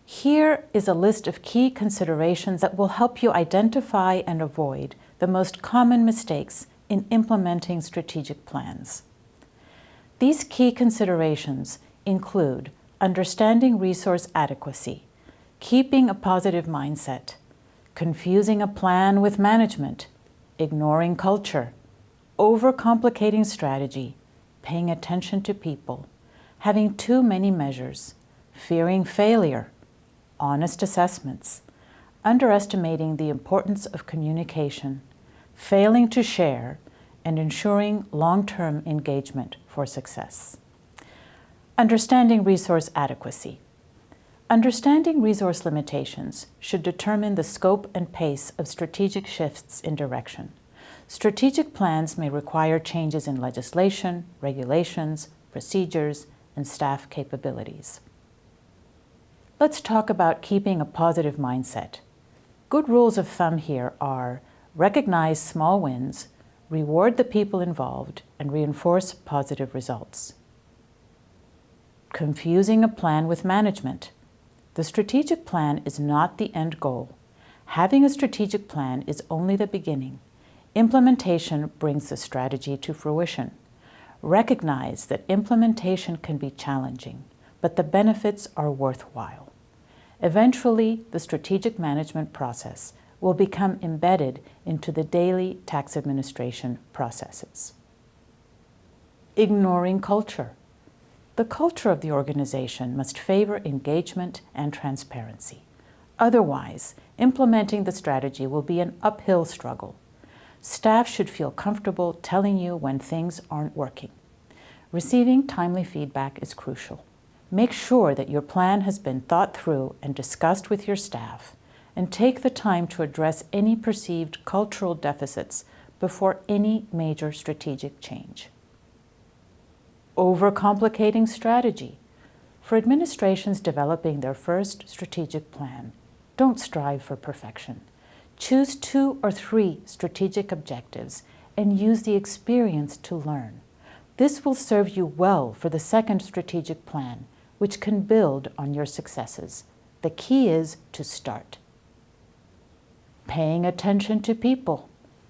Here is a list of key considerations that will help you identify and avoid the most common mistakes in implementing strategic plans. These key considerations include understanding resource adequacy, keeping a positive mindset, confusing a plan with management, ignoring culture, overcomplicating strategy, paying attention to people, having too many measures, fearing failure, honest assessments, underestimating the importance of communication, failing to share, and ensuring long-term engagement for success. Understanding resource adequacy. Understanding resource limitations should determine the scope and pace of strategic shifts in direction. Strategic plans may require changes in legislation, regulations, procedures, and staff capabilities. Let's talk about keeping a positive mindset. Good rules of thumb here are recognize small wins, reward the people involved, and reinforce positive results. Confusing a plan with management. The strategic plan is not the end goal. Having a strategic plan is only the beginning. Implementation brings the strategy to fruition. Recognize that implementation can be challenging, but the benefits are worthwhile. Eventually, the strategic management process will become embedded into the daily tax administration processes. Ignoring culture. The culture of the organization must favor engagement and transparency. Otherwise, implementing the strategy will be an uphill struggle. Staff should feel comfortable telling you when things aren't working. Receiving timely feedback is crucial. Make sure that your plan has been thought through and discussed with your staff, and take the time to address any perceived cultural deficits before any major strategic change. Overcomplicating strategy. For administrations developing their first strategic plan, don't strive for perfection. Choose 2 or 3 strategic objectives and use the experience to learn. This will serve you well for the second strategic plan, which can build on your successes. The key is to start. Paying attention to people.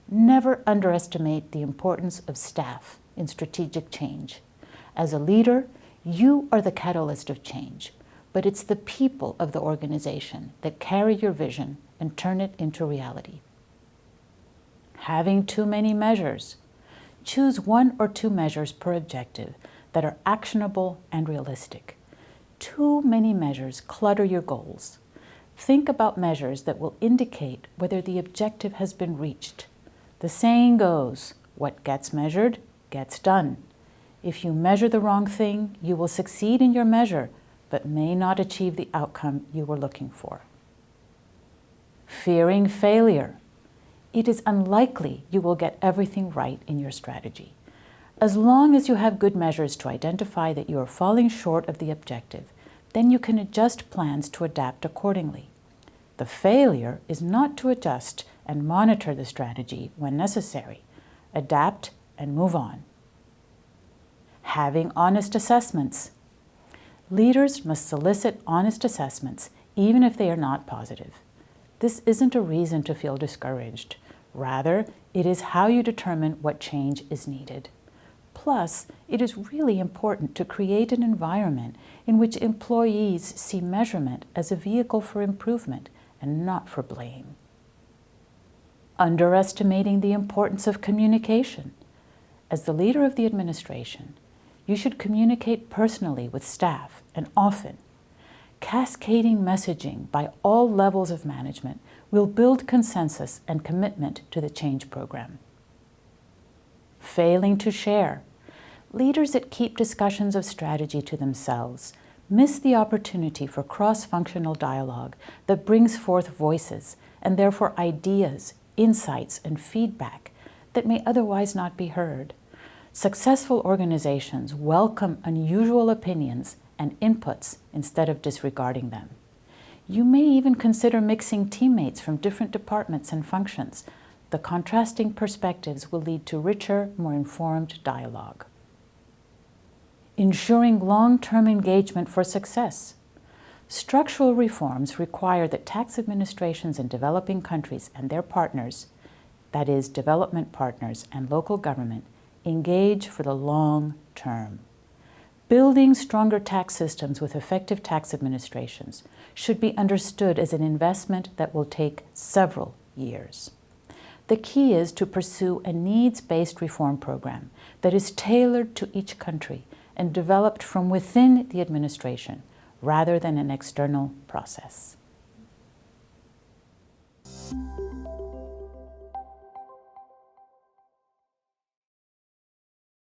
Never underestimate the importance of staff in strategic change. As a leader, you are the catalyst of change, but it's the people of the organization that carry your vision and turn it into reality. Having too many measures. Choose 1 or 2 measures per objective that are actionable and realistic. Too many measures clutter your goals. Think about measures that will indicate whether the objective has been reached. The saying goes, what gets measured gets done. If you measure the wrong thing, you will succeed in your measure, but may not achieve the outcome you were looking for. Fearing failure. It is unlikely you will get everything right in your strategy. As long as you have good measures to identify that you are falling short of the objective, then you can adjust plans to adapt accordingly. The failure is not to adjust and monitor the strategy when necessary. Adapt and move on. Having honest assessments. Leaders must solicit honest assessments, even if they are not positive. This isn't a reason to feel discouraged. Rather, it is how you determine what change is needed. Plus, it is really important to create an environment in which employees see measurement as a vehicle for improvement and not for blame. Underestimating the importance of communication. As the leader of the administration, you should communicate personally with staff and often. Cascading messaging by all levels of management will build consensus and commitment to the change program. Failing to share. Leaders that keep discussions of strategy to themselves miss the opportunity for cross-functional dialogue that brings forth voices and therefore ideas, insights, and feedback that may otherwise not be heard. Successful organizations welcome unusual opinions and inputs instead of disregarding them. You may even consider mixing teammates from different departments and functions. The contrasting perspectives will lead to richer, more informed dialogue. Ensuring long-term engagement for success. Structural reforms require that tax administrations in developing countries and their partners, that is, development partners and local government, engage for the long term. Building stronger tax systems with effective tax administrations should be understood as an investment that will take several years. The key is to pursue a needs-based reform program that is tailored to each country and developed from within the administration rather than an external process.